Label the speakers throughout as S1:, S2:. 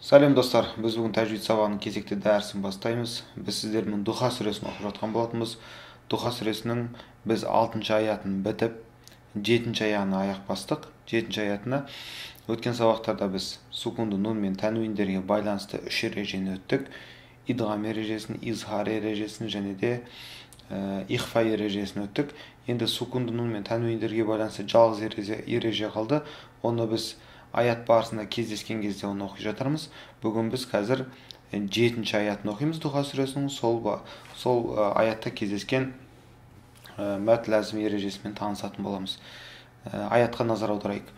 S1: Сәлем достар, біз бүгін тәжвид сабағының кезекті дәрісін бастаймыз. Біз сіздермен Духа сүресін оқып жатқан болатынбыз. Духа сүресінің біз 6-шы аятын бітіп, 7-ші аяғына аяқ бастық. 7-ші аятына өткен сабақтарда біз сукунды нун мен тәнуиндерге байланысты 3 ережені өттік. Идғам ережесін, изхар ережесін және де ихфа ережесін өттік. Енді сукунды нун мен тәнуиндерге байланысты жалғыз ереже қалды. Оны біз аят барысында кездескен кезде оны оқи жатармыз. Бүгін біз қазір 7-ші аятын оқимыз Духа сүресінің. Сол аятта кездескен мәт ләзім ережесімен танысатын боламыз. Аятқа назар аударайық.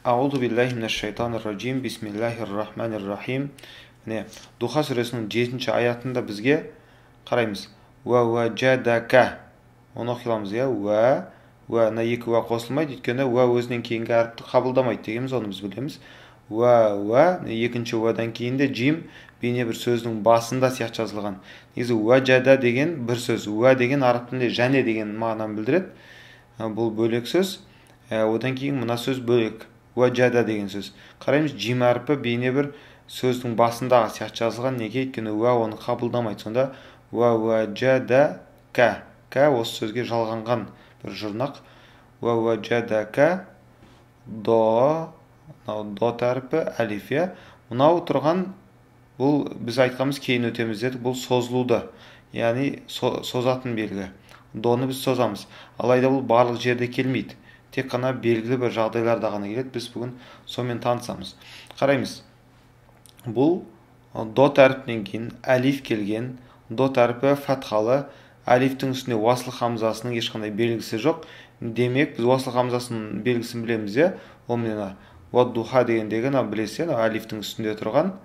S1: Аузу биллахи минаш шайтанир раджим. Бисмиллахир рахманир рахим. Міне, Духа сүресінің 7-ші аятында бізге қараймыз. Уа ваджадака. Оны оқиламыз, уа на екі уа қосылмайды, өйткені уа өзінен кейінгі әріпті қабылдамайды дегеніміз, оны біз білеміз. Уа екінші уадан кейінде джим бейне бір сөздің басында сияқты жазылған. Негізі уаджада деген бір сөз, уа деген араб тілінде және деген мағынаны білдіреді. Бұл бөлек сөз. Одан кейін мына сөз бөлек. Уаджада деген сөз. Қараймыз, джим әріпі бейне бір сөздің басындағы сияқты жазылған. Неге? Өйткені уа оны қабылдамайды. Сонда уаджада ка осы сөзге жалғанған бір жұрнақ. Уаджадака до тәріпі әлифия. Мынау тұрған, бұл біз айтқанымыз кейін өтеміз дедік, бұл созылуды, яғни созатын белгі. Доны біз созамыз. Алайда бұл барлық жерде келмейді. Тек қана белгілі бір жағдайларда ғана келеді. Біз бүгін сонымен танысамыз. Қараймыз. Бұл до тәріпінен кейін әлиф келген. До тәріпі фатхалы. Әлифтің үстінде уасыл хамзасының ешқандай белгісі жоқ. Демек, біз уасыл хамзасының белгісін білеміз, ол мына уаддуха дегендегі білесіз, әлифтің үстінде тұрған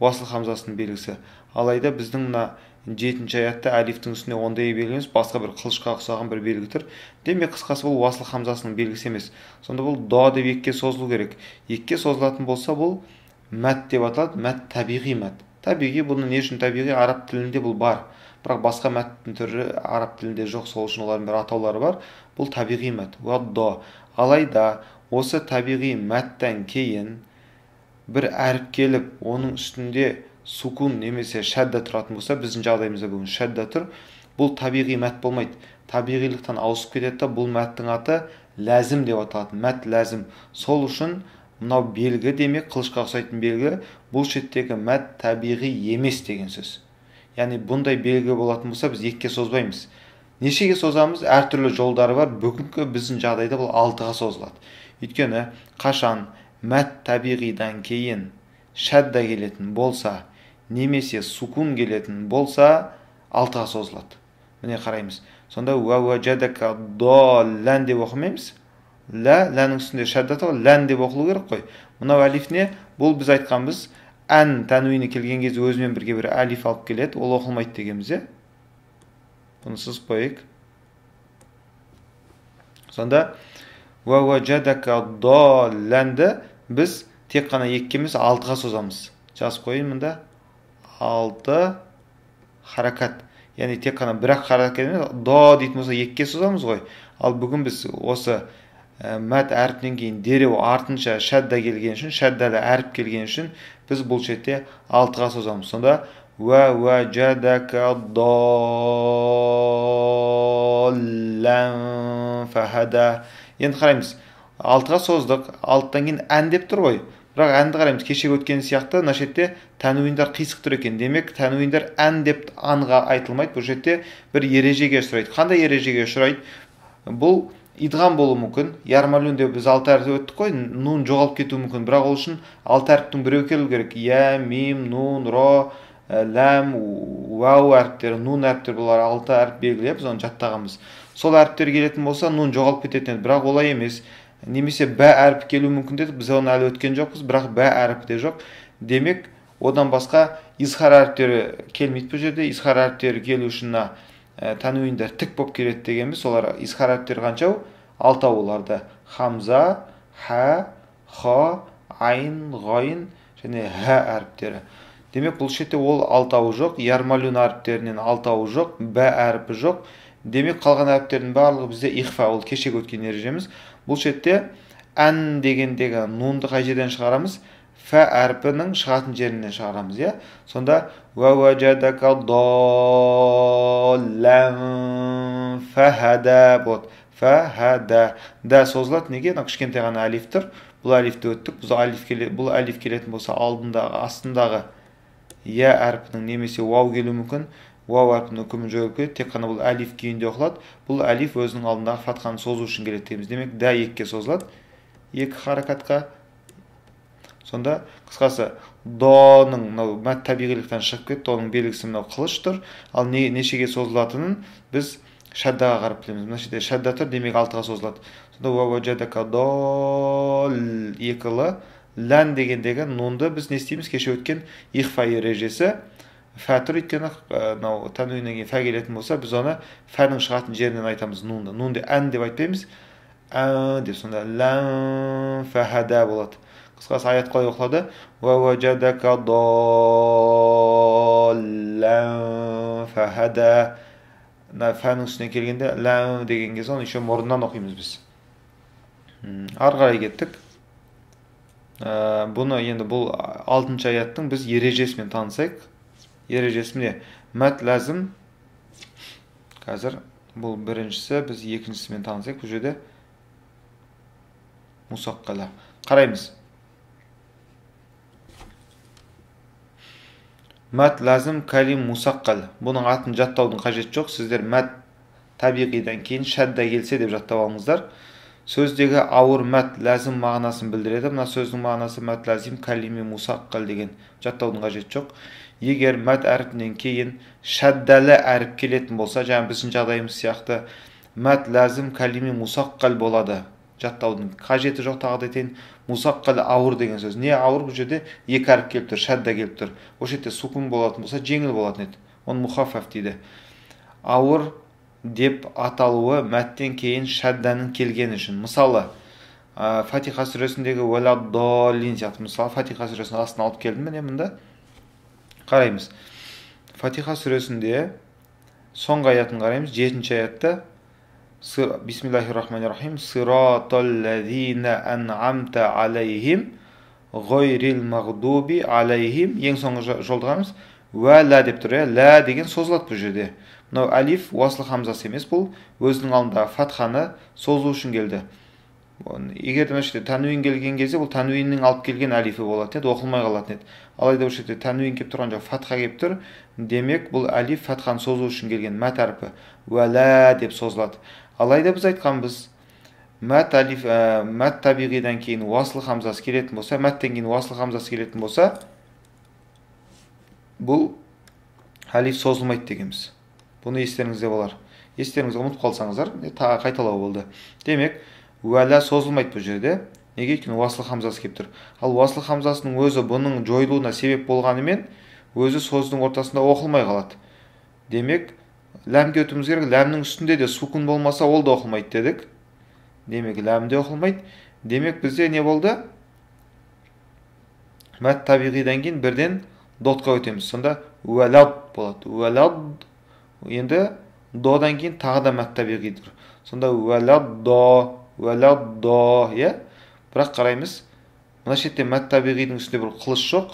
S1: уасыл хамзасының белгісі. Алайда біздің мына 7-ші аятта әлифтің үстінде ондай белгі емес, басқа бір қылышқа ұқсаған бір белгі тұр. Демек, қысқасы бұл уасыл хамзасының белгісі емес. Сонда бұл до деп екіге созылу керек. Екіге созылатын болса, бұл мәт деп аталады. Мәт табиғи мәт. Табиғи, бұның не үшін табиғи? Араб тілінде бұл бар. Бірақ басқа мәттің түрі араб тілінде жоқ, сол үшін олардың бір атаулары бар. Бұл табиғи мәт. Алайда осы табиғи мәттен кейін бір әріп келіп, оның үстінде сукун немесе шәдда тұратын болса, біздің жағдайымызда бүгін шәдда тұр. Бұл табиғи мәт болмайды. Табиғилықтан ауысып кетеді, бұл мәттің аты ләзім деп аталады. Мәт ләзім. Сол үшін мынау белгі демек, қылышқа ұқсайтын белгі, бұл шеттегі мәт табиғи емес деген сөз. Яғни бұндай белгі болатын болса, біз екіге созбаймыз. Нешеге созамыз? Әртүрлі жолдары бар. Бүгінгі біздің жағдайда бұл 6-ға созылады. Өйткені қашан мәт табиғидан кейін шәдда келетін болса, немесе сукун келетін болса, 6-ға созылады. Міне қараймыз. Сонда уаджадака до лән деп оқымаймыз. Ләнің үстінде шәдда тұр, лән деп оқылу керек қой. Мынау әлиф не? Бұл біз айтқанбыз. Ән тәнуині келген кезде өзімен бірге бір әлиф алып келеді, ол оқылмайды дегеніміз. Бұны сызып қойайық. Сонда уаджадака до ләнді біз тек қана екіге емес 6-ға созамыз. Жазып қойын мұнда. 6 харакат. Яғни тек қана бір-ақ харакат емес, до дейтін болса екіге созамыз ғой. Ал бүгін біз осы мәт әріпнен кейін дереу артынша шәдда келген үшін, шәддалы әріп келген үшін біз бұл шетте 6-ға созамыз. Сонда уаджадака доллан фахада. Енді қараймыз. 6-ға создық. 6-тан кейін ән деп тұр ғой. Бірақ әнді қараймыз. Кешегі өткен сияқты мына шетте тәнуиндар қисық тұр екен. Демек, тәнуиндар ән деп анға айтылмайды. Бұл шетте бір ережеге ұшырайды. Қандай ережеге ұшырайды? Бұл идғам болу мүмкін. Ярмалун деп біз 6 әріп өттік қой. Нун жоғалып кетуі мүмкін. Бірақ ол үшін 6 әріптің біреу келу керек. Я, мим, нун, ро, ләм, уау әріптері, нун әріптері, бұлар 6 әріп белгілеп, біз оны жаттағанбыз. Сол әріптер келетін болса, нун жоғалып кететін. Бірақ олай емес. Немесе бә әріп келу мүмкін дедік. Біз оны әлі өткен жоқпыз, бірақ бә әріп де жоқ. Демек, одан басқа изхар әріптері келмейді бұл жерде. Изхар әріптері келу үшін тәнуиндар тік боп келеді дегенбіз. Солар изхар әріптері қаншау? 6 оларда. Хамза, ха, ха, айн, ғайын және ха әріптері. Демек, бұл шетте ол 6-ау жоқ. Ярмалун әріптерінен 6-ау жоқ. Бә әріпі жоқ. Демек, қалған әріптердің барлығы бізде ихфа, ол кешегі өткен ережеміз. Бұл шетте ән дегендегі нунды қай жерден шығарамыз? фә әрпінің шығатын жерінен шығарамыз, иә. Сонда вәжадака доллан фәһәдә болады. Фәһәдә. Дә созылады. Неге? Кішкентай ғана әлиф тұр. Бұл әлифті өттік. Бұл әлиф келетін болса, алдындағы, астындағы я әрпінің немесе вау келуі мүмкін. Вау әрпінің үкімін жойылып кетеді. Тек қана бұл әлиф күйінде оқылады. Бұл әлиф өзінің алдындағы фатханы созу үшін келеді дейміз. Демек, дә екіге созылады. Екі харакатқа. Сонда қысқасы доның мәт табиғилықтан шығып кетті, оның белгісі мынау қылыш тұр. Ал нешеге созылатынын біз шаддаға қарап білеміз. Мына жерде шадда тұр, демек алтыға созылады. Сонда уәжадака дол екілі лән дегендегі нунды біз не істейміз? Кеше өткен ихфа ережесі. Фә тұр, өйткені тәнуиннен кейін фә келетін болса, біз оны фәнің шығатын жерінен айтамыз нунды. Нунды ән деп айтпаймыз, ән деп. Сонда лән фәһәдә болады. Қысқасы аят қалай оқылады? Уәжадака доллан фәһәдә. Фәнің үстіне келгенде лән деген кезде оны еще мұрнынан оқимыз біз. Ары қарай кеттік. Бұны енді бұл 6-шы аяттың біз ережесімен танысайық. Ережесі міне, мәт ләзім. Қазір бұл біріншісі, біз екіншісімен танысайық. Бұл жерде мұсаққала. Қараймыз. Мәт ләзім кәлим мұсаққал. Бұның атын жаттаудың қажет жоқ. Сіздер мәт табиғидан кейін шәдда келсе деп жаттап алыңыздар. Сөздегі ауыр мәт ләзім мағынасын білдіреді. Мына сөздің мағынасы мәт ләзім кәлими мұсаққал деген, жаттаудың қажет жоқ. Егер мәт әрпінен кейін шәддәлі әріп келетін болса, жаңа біздің жағдайымыз сияқты мәт ләзім кәлими мұсаққал болады. Жаттаудың қажеті жоқ. Тағы да айтайын, мұсаққал ауыр деген сөз. Не ауыр? Бұл жерде екі әріп келіп тұр, шәдда келіп тұр. Ол жерде сукун болатын болса, жеңіл болатын еді. Оны мұхаффаф дейді. Ауыр деп аталуы мәттен кейін шәдданың келгені үшін. Мысалы, Фатиха сүресіндегі уәләддаллин сияқты. Мысалы, Фатиха сүресінің астына алып келдім міне мұнда. Қараймыз. Фатиха сүресінде соңғы аятын қараймыз. 7-ші аятта Бисмиллахир-рахманир-рахим. Сираталлазина ан'амта алейхим ғойрил мағдуби алейхим. Ең соңғы жолды қараймыз. Уәлә деп тұр. Лә деген созылады бұл жерде. Мынау әлиф уаслы хамзасы емес, бұл өзінің алдындағы фатханы созу үшін келді. Егер де мәшеде тәнуин келген кезде, бұл тәнуиннің алып келген әлифі болады, оқылмай қалатын еді. Алайда бұл жерде тәнуин кеп тұрған жоқ, фатха кеп тұр. Демек, бұл әлиф фатханы созу үшін келген мәт әрпі. Уәлә деп созылады. Алайда біз айтқанбыз, мәт табиғидан кейін уаслы хамзасы келетін болса, мәттен кейін уаслы хамзасы келетін болса, бұл әлиф созылмайды дегенбіз. Бұны естеріңізде болар. Естеріңізге ұмытып қалсаңыздар, тағы қайталау болды. Демек, уәлә созылмайды бұл жерде. Неге? Өйткені уаслы хамзасы келіп тұр. Ал уаслы хамзасының өзі бұның жойылуына себеп болғанымен, өзі сөздің ортасында оқылмай қалады. Демек, ләмге өтуіміз керек. Ләмнің үстінде де сукун болмаса, ол да оқылмайды дедік. Демек, ләмде оқылмайды. Демек, бізде не болды? Мәт табиғидан кейін бірден дотқа өтеміз. Сонда уәләд болады. Уәләд. Енді додан кейін тағы да мәт табиғи тұр. Сонда уәләддо, иә? Бірақ қараймыз, мына шетте мәт табиғидің үстінде бір қылыш жоқ.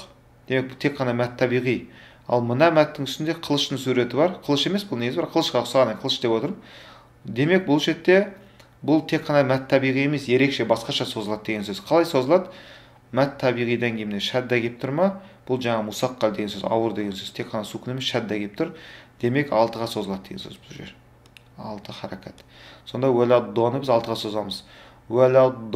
S1: Демек, тек қана мәт табиғи. Ал мына мәттің үстінде қылыштың суреті бар. Қылыш емес, бұл негізі бар. Қылышқа ұқсаған, қылыш деп отырмын. Демек, бұл шетте бұл тек қана мәт табиғи емес, ерекше басқаша созылады деген сөз. Қалай созылады? Мәт табиғидан кейін шәдда келіп тұр ма? Бұл жаңа мұсаққал деген сөз, ауыр деген сөз. Тек қана сукун емес, шәдда келіп тұр. Демек, 6-ға созылады деген сөз бұл жер. 6 харакат. Сонда уәләддоны біз 6-ға созамыз. Уәләддол.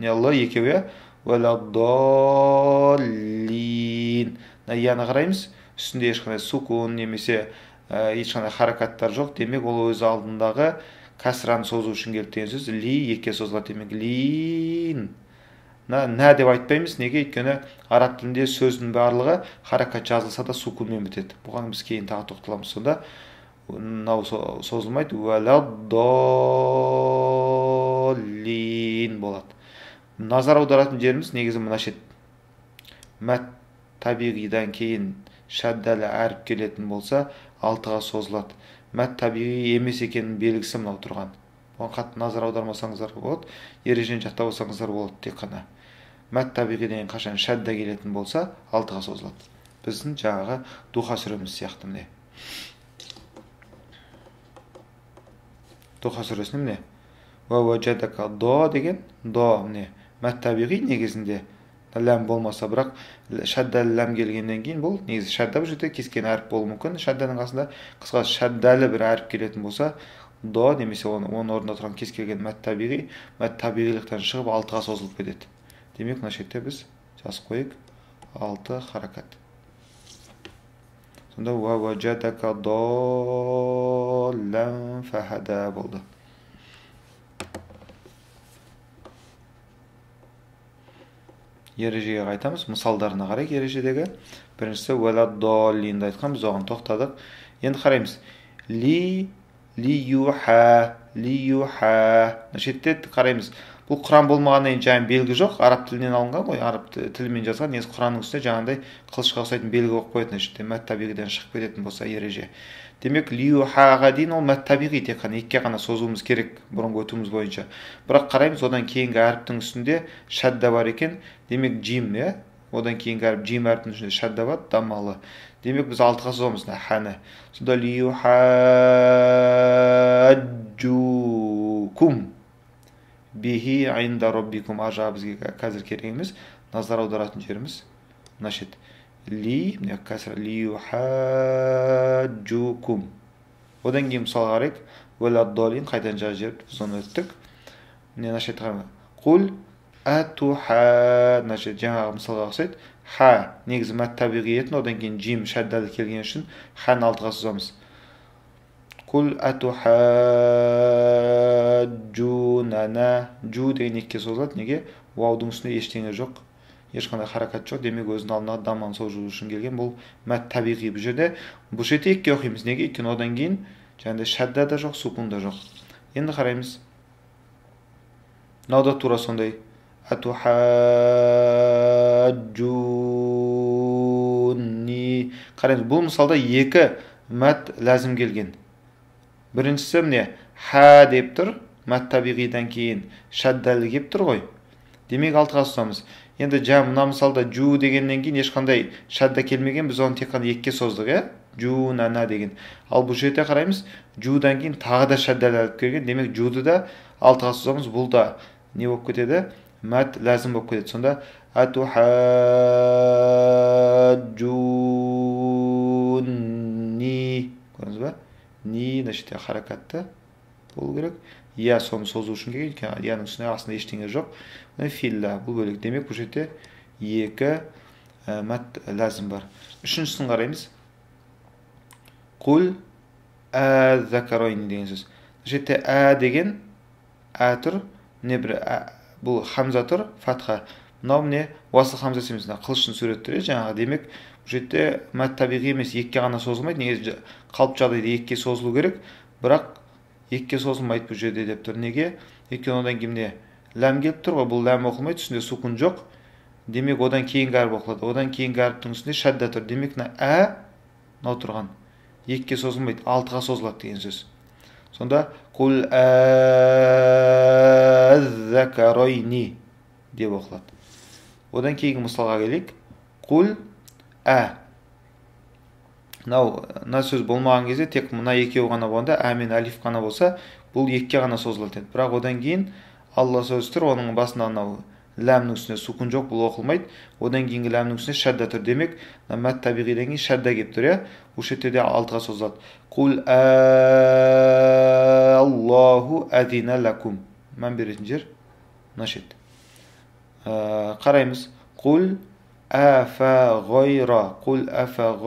S1: Не Алла екеуі? Уәләддоллин. Яны қараймыз. Үстінде ешқандай сукун немесе ешқандай харакаттар жоқ. Демек, ол өзі алдындағы кәсіраны созу үшін келді деген сөз. Ли екіге созылады. Демек, лин. Нә деп айтпаймыз. Неге? Өйткені араб тілінде сөздің барлығы харакат жазылса да сукунмен бітеді. Бұған біз кейін тағы тоқталамыз. Сонда мынау созылмайды. Уәләддоллин болады. Назар аударатын жеріміз негізі мына шет. Мәт табиғидан кейін шәддәлі әріп келетін болса, 6-ға созылады. Мәт табиғи емес екенін белгісі мынау тұрған. оған қатты назар аудармасаңыздар болады, ережені жаттап алсаңыздар болады. Тек қана мәт табиғи деген қашан шадда келетін болса алтыға созылады. Біздің жаңағы духа сүреміз сияқты міне. Духа сүресінде міне уәжадака до деген до міне мәт табиғи негізінде ләм болмаса, бірақ шаддалы ләм келгеннен кейін бұл негізі шадда бұл жерде кескен әріп болуы мүмкін. Шадданың қасында қысқа шаддалы бір әріп келетін болса до немесе оның орнында тұрған кез келген мәт табиғилықтан шығып алтыға созылып кетеді. Демек мына жерде біз жазып қойып 6 харакат. Сонда уәжадака доллан фахада болды. Ережеге қайтамыз. Мысалдарына қарайық ережедегі. Біріншісі уәладдоллинді айтқан, біз оған тоқтадық. Енді қараймыз. Лиюха. Нәрсетте қараймыз. Бұл Құран болмағаннан кейін жаңа белгі жоқ, араб тілінен алынған ғой, араб тілімен жазған. Негізі Құранның үстінде жаңағындай қылышқа ұқсайтын белгі қойып қоятын, нәрсетте мәт табиғиден шығып кететін болса ереже. Демек лиюхаға дейін ол мәт табиғи, тек қана екіге ғана созуымыз керек бұрынғы өтуіміз бойынша. Бірақ қараймыз, одан кейінгі әріптің үстінде шадда бар екен. Демек жим, одан кейінгі әріп жим әріптің үстінде шадда бар, дамалы. Демек біз алтыға созамыз хәні. Сонда лиюхаджукум бихи айнда роббикум. Ажа бізге қазір керек емес, назар аударатын жеріміз мына шет. Лиюхаджукум. Одан кейін мысалға қарайық. Уәладдолин қайдан жазып жіберді, біз оны өттік. Міне мына шет қарайық. Құл атуха. Мына шет жаңағы мысалға ұқсайды. Ха негізі мәт табиғи етін, одан кейін жим шаддалы келген үшін хан алтыға созамыз. Құл атухаджунана. Джу деген екіге созылады. Неге? Уаудың үстінде ештеңе жоқ, ешқандай харакат жоқ. Демек өзінің алдына даман созу үшін келген. Бұл мәт табиғи. Бұл жерде екіге оқимыз. Неге? Өйткені одан кейін жаңағыдай шадда да жоқ, сукун да жоқ. Енді қараймыз. Мынау да тура сондай. Атухаджуни. Қараймыз, бұл мысалда екі мәт ләзім келген. Біріншісі міне ха деп тұр, мәт табиғидан кейін шаддалы кеп тұр ғой. Демек алтыға созамыз. Енді мына мысалда жу дегеннен кейін ешқандай шадда келмеген, біз оны тек қана екіге создық, жу нана деген. Ал бұл жерде қараймыз, жудан кейін тағы да шаддалы алып келген. Демек жуды да алтыға созамыз. Бұл да не болып кетеді? Мәт ләзім болып кетеді. Сонда атухаджуни. Көрдіңіз ба? Ни нәрсете харакатты болу керек. Я соны созу үшін келген. Яның үстіне астында ештеңе жоқ. Филла бұл бөлек. Демек бұл жерде екі мәт ләзім бар. Үшіншісін қараймыз. Құл әзакаройни деген сөз. Бұл жерде ә деген ә тұр. Бұл хамза тұр, фатха. Мынау міне уасыл хамза семесінде қылыштың суреттері жаңағы. Демек бұл жерде мәт табиғи емес, екіге ғана созылмайды. Негізі қалып жағдайда екіге созылу керек, бірақ екіге созылмайды бұл жерде деп тұр. Неге? Өйткені одан кейін ләм келіп тұр ғой, бұл ләм оқылмайды, үстінде сукун жоқ. Демек одан кейінгі әріп оқылады. Одан кейінгі әріптің үстінде шадда тұр. Демек мынау тұрған екіге созылмайды, алтыға созылады деген сөз. Сонда құл әззакаройни деп оқылады. Одан кейінгі мысалға келейік. Құл мына сөз болмаған кезде тек мына екеуі ғана болғанда, мен алиф қана болса, бұл екіге ғана созылады. Бірақ одан кейін Алла сөзі тұр, оның басында ләмнің үстіне сукун жоқ, бұл оқылмайды. Одан кейінгі ләмнің үстіне шадда тұр. Демек мәт табиғиден кейін шадда келіп тұр. Бұл жерде алтыға созылады. Құл Аллаху әдина лакум. Мән беретін жер мына шет. Қараймыз. Құл әфә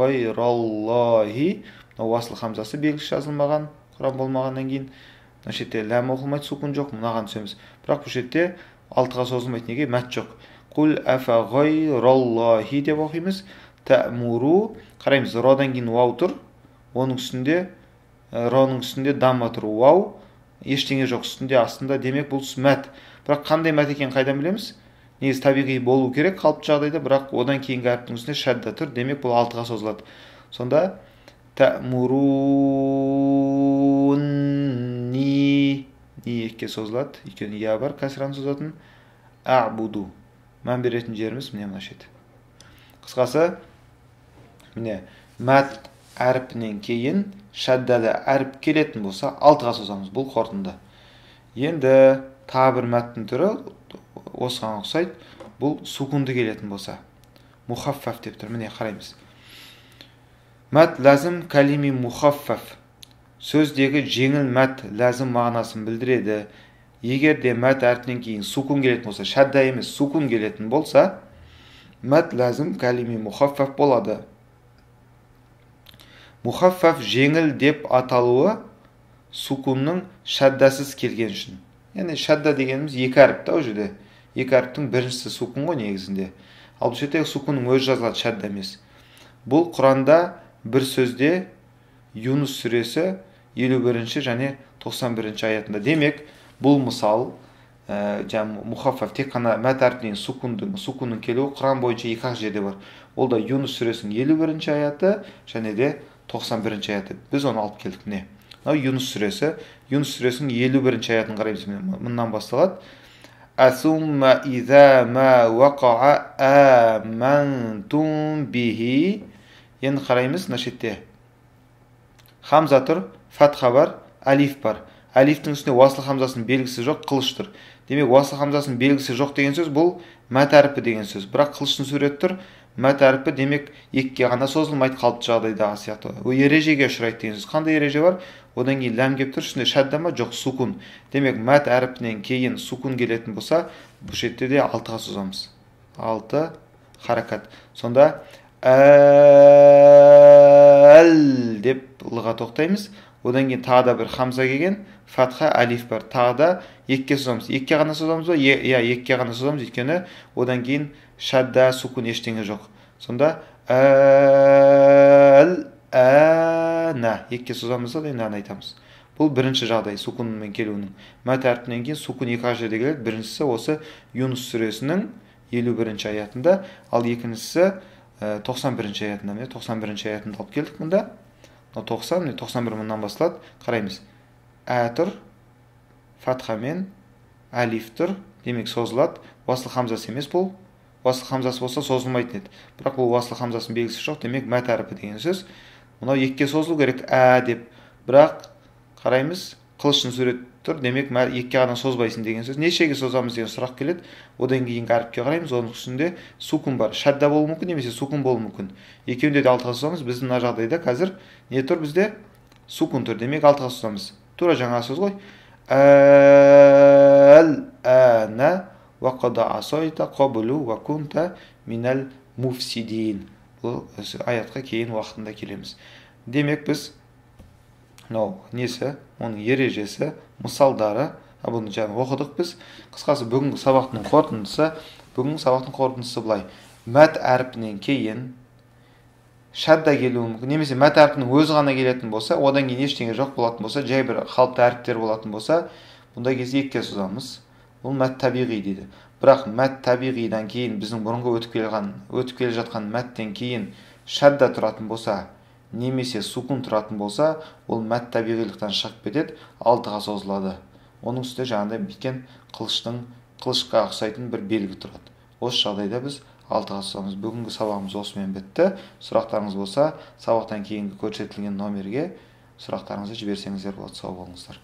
S1: ғайраллахи. Уасыл хамзасы белгісі жазылмаған, Құран болмағаннан кейін. Мына шетте ләм оқылмайды, сукун жоқ, мынаған түсеміз. Бірақ бұл шетте алтыға созылмайды. Неге? Мәт жоқ. Құл әфә ғайраллахи деп оқимыз. Тәмуру. Қараймыз, родан кейін уау тұр. Оның үстінде дамма тұр. Уау. Ештеңе жоқ үстінде, астында. Демек бұл мәт. Бірақ қандай мәт екен қайдан білеміз? Негізі табиғи болу керек қалыпты жағдайда, бірақ одан кейінгі әріптің үстінде шадда тұр. Демек бұл алтыға созылады. Сонда тәмуруни и екіге созылады, өйткені я бар, кәсіраны созатын. А'буду. Мән беретін жеріміз міне мына шет. Қысқасы, міне мәт әріпінен кейін шәддәлі әріп келетін болса, 6-ға созамыз. Бұл қорытынды. Енді тағы бір мәттің түрі осыған ұқсайды. Бұл сукунды келетін болса, мухаффаф деп тұр. Міне қараймыз. Мәт ләзім кәлими мухаффаф. Сөздегі жеңіл мәт ләзім мағынасын білдіреді. Егер де мәт әрпінен кейін сукун келетін болса, шәдда емес сукун келетін болса, мәт ләзім кәлими мухаффаф болады. Мухаффаф жеңіл деп аталуы сукунның шәддасыз келген үшін. Яғни шәдда дегеніміз екі әріп та, жерде. Екі әріптің біріншісі сукун ғой негізінде. Ал бұл жерде сукунның өзі жазылады, шәдда емес. Бұл Құранда бір сөзде Юнус сүресі 51 және 91 аятында. Демек, бұл мысал мухаффаф тек қана мәт әрпінен сукунның келуі Құран бойынша екі-ақ жерде бар. Ол да Юнус сүресінің 51 аяты және де 91 аяты. Біз оны алып келдік. Не? Юнус сүресі. Юнус сүресінің 51 аятын қараймыз. Мұндан басталады. Асумма иза ма вақа'a амантум бихи. Енді қараймыз, мына шетте хамза тұр, фатха бар, алиф бар. Алифтің үстіне уасыл хамзасының белгісі жоқ, қылыш тұр. Демек, уасыл хамзасының белгісі жоқ деген сөз бұл мәт әріпі деген сөз. Бірақ қылыштың суреті тұр, мәт әріпі демек екіге ғана созылмайды қалыпты жағдайдағы сияқты. Ол ережеге ұшырайды деген сөз. Қандай ереже бар? Одан кейін ләм келіп тұр, үстінде шәдда ма? Жоқ, сукун. Демек, мәт әріпінен кейін сукун келетін болса, бұл шетте де 6-ға созамыз. 6 харакат. Сонда әл деп лыға тоқтаймыз. Одан кейін тағы да бір хамза келген, фатха, алиф бар. Тағы да екіге созамыз. Екіге ғана созамыз ба? Екіге ғана созамыз, өйткені одан кейін шәдда, сукун ештеңе жоқ. Сонда әл әна екіге созамыз да, енді ән айтамыз. Бұл бірінші жағдай сукунмен келуінің. Мәт әрпінен кейін сукун екі жерде келеді. Біріншісі осы Юнус сүресінің 51 аятында, ал екіншісі 91 аятында. 91 аятында алып келдік мұнда. 90, 91 мұндан басталады. Қараймыз. Тұр, фатхамен, алиф тұр, демек созылады. Уасыл хамзасы емес бұл. Уасыл хамзасы болса созылмайтын еді. Бірақ бұл уасыл хамзасының белгісі жоқ, демек мәт әріпі деген сөз. Мынау екіге созылу керек, деп. Бірақ қараймыз, қылыштың суреті тұр, демек екіге ғана созбайсың деген сөз. Нешеге созамыз деген сұрақ келеді. Одан кейінгі әріпке қараймыз, оның үстінде сукун бар. Шәдда болуы мүмкін, немесе сукун болуы мүмкін. Екеуінде де 6-ға созамыз. Біздің мына жағдайда қазір не тұр бізде? Сукун тұр, демек 6-ға созамыз. Тура жаңа сөз ғой. Әл-әна ва қада асойта қабылу ва кунта минал муфсидин. Бұл аятқа кейін уақытында келеміз. Демек біз несі, оның ережесі, мысалдары, бұны жаңа оқыдық біз. Қысқасы бүгінгі сабақтың қорытындысы былай. Мәт әрпінен кейін шәдда келуі мүмкін, немесе мәт әрпінің өзі ғана келетін болса, одан кейін ештеңе жоқ болатын болса, жай бір қалыпты әріптер болатын болса, бұндай кезде екіге созамыз. Бұл мәт табиғи дейді. Бірақ мәт табиғидан кейін біздің бұрынғы өтіп келе жатқан мәттен кейін шәдда тұратын болса, немесе сукун тұратын болса, ол мәт табиғилықтан шығып кетеді, 6-ға созылады. Оның үстінде жаңағыдай біткен қылышқа ұқсайтын бір белгі тұрады. Осы жағдайда біз 6-ға созамыз. Бүгінгі сабағымыз осымен бітті. Сұрақтарыңыз болса, сабақтан кейінгі көрсетілген номерге сұрақтарыңызды жіберсеңіздер болады. Сау болыңыздар.